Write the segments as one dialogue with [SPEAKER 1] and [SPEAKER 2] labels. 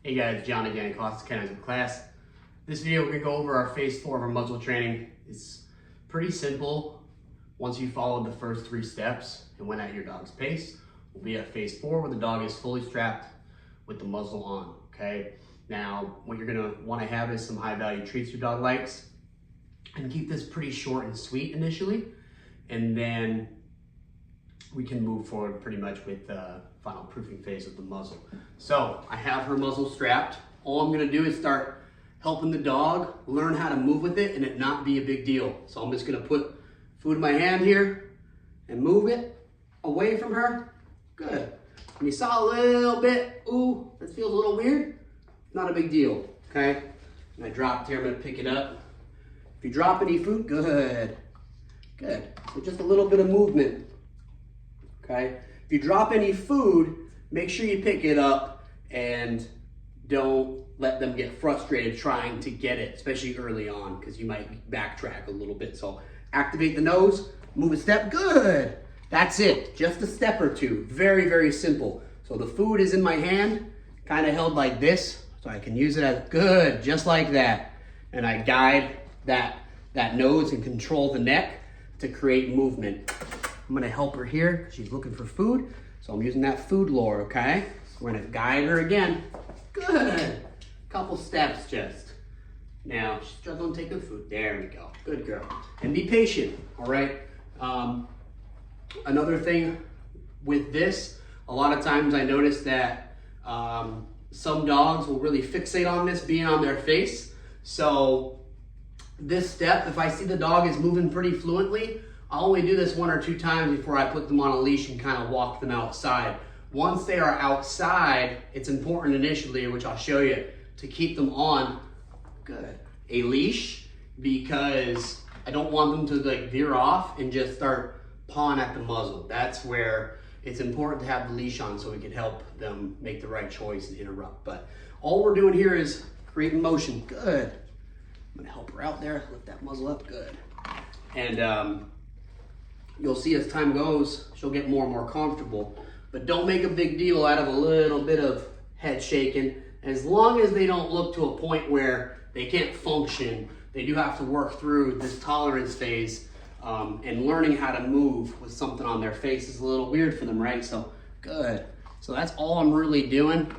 [SPEAKER 1] Hey guys, John again, Class Canines of Class. This video we're gonna go over our phase 4 of our muzzle training. It's pretty simple. Once you follow the first 3 steps and went at your dog's pace, we'll be at phase 4 where the dog is fully strapped with the muzzle on, okay? Now, what you're gonna wanna have is some high value treats your dog likes, and keep this pretty short and sweet initially, and then we can move forward pretty much with the final proofing phase of the muzzle. So I have her muzzle strapped. All I'm gonna do is start helping the dog learn how to move with it and it not be a big deal. So I'm just gonna put food in my hand here and move it away from her. Good. When you saw a little bit, ooh, that feels a little weird, not a big deal, okay? And I dropped here, I'm gonna pick it up. If you drop any food, good, good. So just a little bit of movement. Okay. If you drop any food, make sure you pick it up and don't let them get frustrated trying to get it, especially early on, because you might backtrack a little bit. So activate the nose, move a step, good. That's it, just a step or two. Very, very simple. So the food is in my hand, kind of held like this, so I can use it as good, just like that. And I guide that nose and control the neck to create movement. I'm gonna help her here. She's looking for food. So I'm using that food lure, okay? We're gonna guide her again. Good. Couple steps just. Now, she's struggling to take the food. There we go. Good girl. And be patient, all right? Another thing with this, a lot of times I notice that some dogs will really fixate on this being on their face. So this step, if I see the dog is moving pretty fluently, I'll only do this 1 or 2 times before I put them on a leash and kind of walk them outside. Once they are outside, it's important initially, which I'll show you, to keep them on, good, a leash, because I don't want them to like veer off and just start pawing at the muzzle. That's where it's important to have the leash on so we can help them make the right choice and interrupt. But all we're doing here is creating motion, good. I'm gonna help her out there, lift that muzzle up, good. And you'll see as time goes, she'll get more and more comfortable. But don't make a big deal out of a little bit of head shaking. As long as they don't look to a point where they can't function, they do have to work through this tolerance phase, and learning how to move with something on their face is a little weird for them, right? So, good. So that's all I'm really doing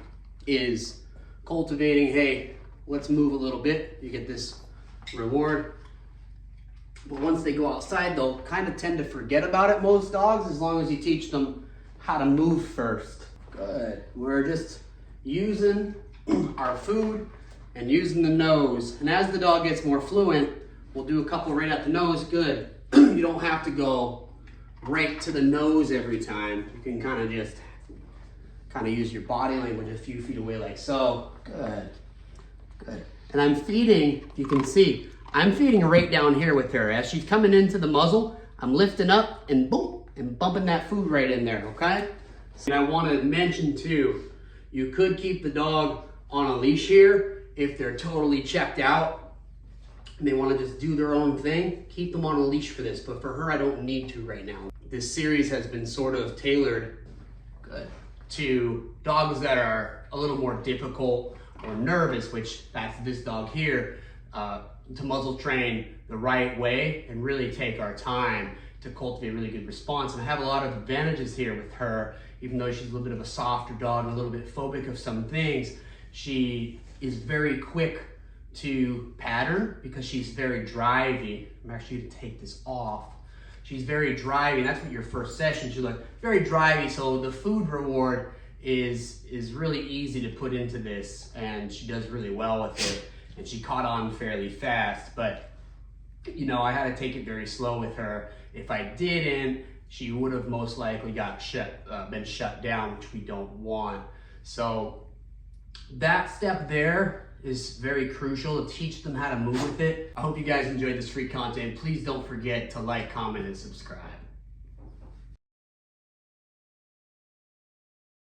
[SPEAKER 1] is cultivating, hey, let's move a little bit. You get this reward. But once they go outside, they'll kind of tend to forget about it, most dogs, as long as you teach them how to move first. Good. We're just using our food and using the nose. And as the dog gets more fluent, we'll do a couple right at the nose. Good. You don't have to go right to the nose every time. You can kind of just use your body language a few feet away like so. Good. Good. And I'm feeding, you can see, I'm feeding right down here with her. As she's coming into the muzzle, I'm lifting up and boom, and bumping that food right in there, okay? And I want to mention too, you could keep the dog on a leash here if they're totally checked out and they want to just do their own thing. Keep them on a leash for this, but for her, I don't need to right now. This series has been sort of tailored, good, to dogs that are a little more difficult or nervous, which that's this dog here. To muzzle train the right way and really take our time to cultivate a really good response. And I have a lot of advantages here with her, even though she's a little bit of a softer dog and a little bit phobic of some things. She is very quick to pattern because she's very drivey. I'm actually going to take this off. She's very drivey. That's what your first session should look very drivey. So the food reward is really easy to put into this, and she does really well with it. And she caught on fairly fast, but you know, I had to take it very slow with her. If I didn't, she would have most likely been shut down, which we don't want. So that step there is very crucial to teach them how to move with it. I hope you guys enjoyed this free content. Please don't forget to like, comment, and subscribe.